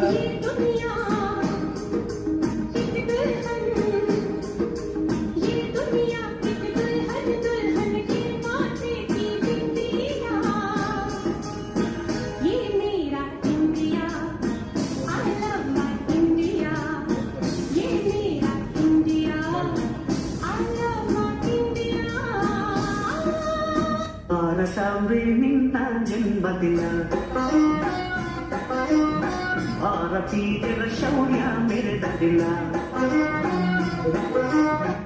ये दुनिया एक दुल्हन, ये दुनिया एक दुल्हन, दुल्हन के माथे की बिंदिया। ये मेरा India, I love my India. ये मेरा India, I love my India. ಭಾರತಾಂಬೆ ನಿನ್ನ ಜನ್ಮದಿನ, ಭಾರತೀಯರ ಶೌರ್ಯ ಮೆರೆದ ದಿನ.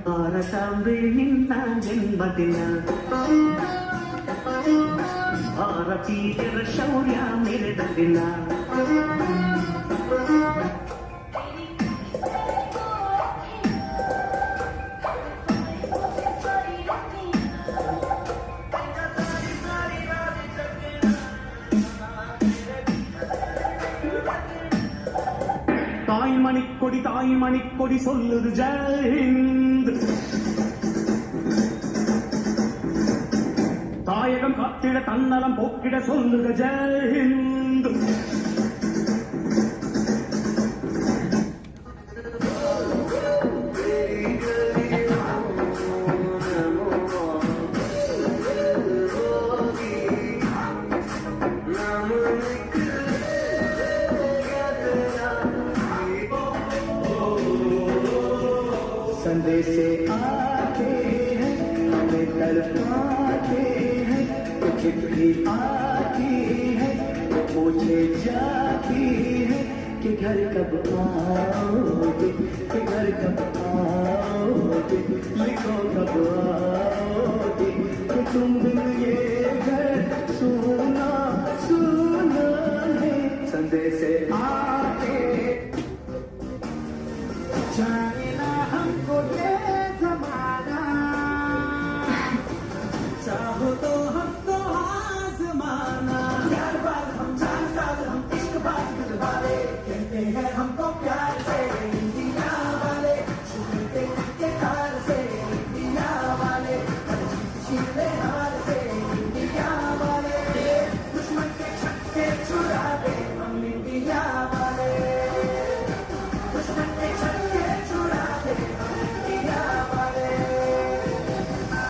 ಭಾರತಾಂಬೆ ನಿನ್ನ ಜನ್ಮದಿನ, ಭಾರತೀಯರ ಶೌರ್ಯ ಮೆರೆದ ದಿನ. தாய் மணிக்கொடி சொல்லுது ஜெயஹிந்த். தாயகம் காத்திட தன்னலம் போக்கிட சொல்லுக ஜெயஹிந்த். संदेश आते हैं, हमें तड़पाते हैं, तो चिट्ठी आती है, पूछे जाती है कि घर कब आओगे, कि घर कब आओगे, लिखो कब आओगे, कि तुम बिन ये घर सुना सुना है. संदेश आते जानेना हमको ये ज़माना, चाहो तो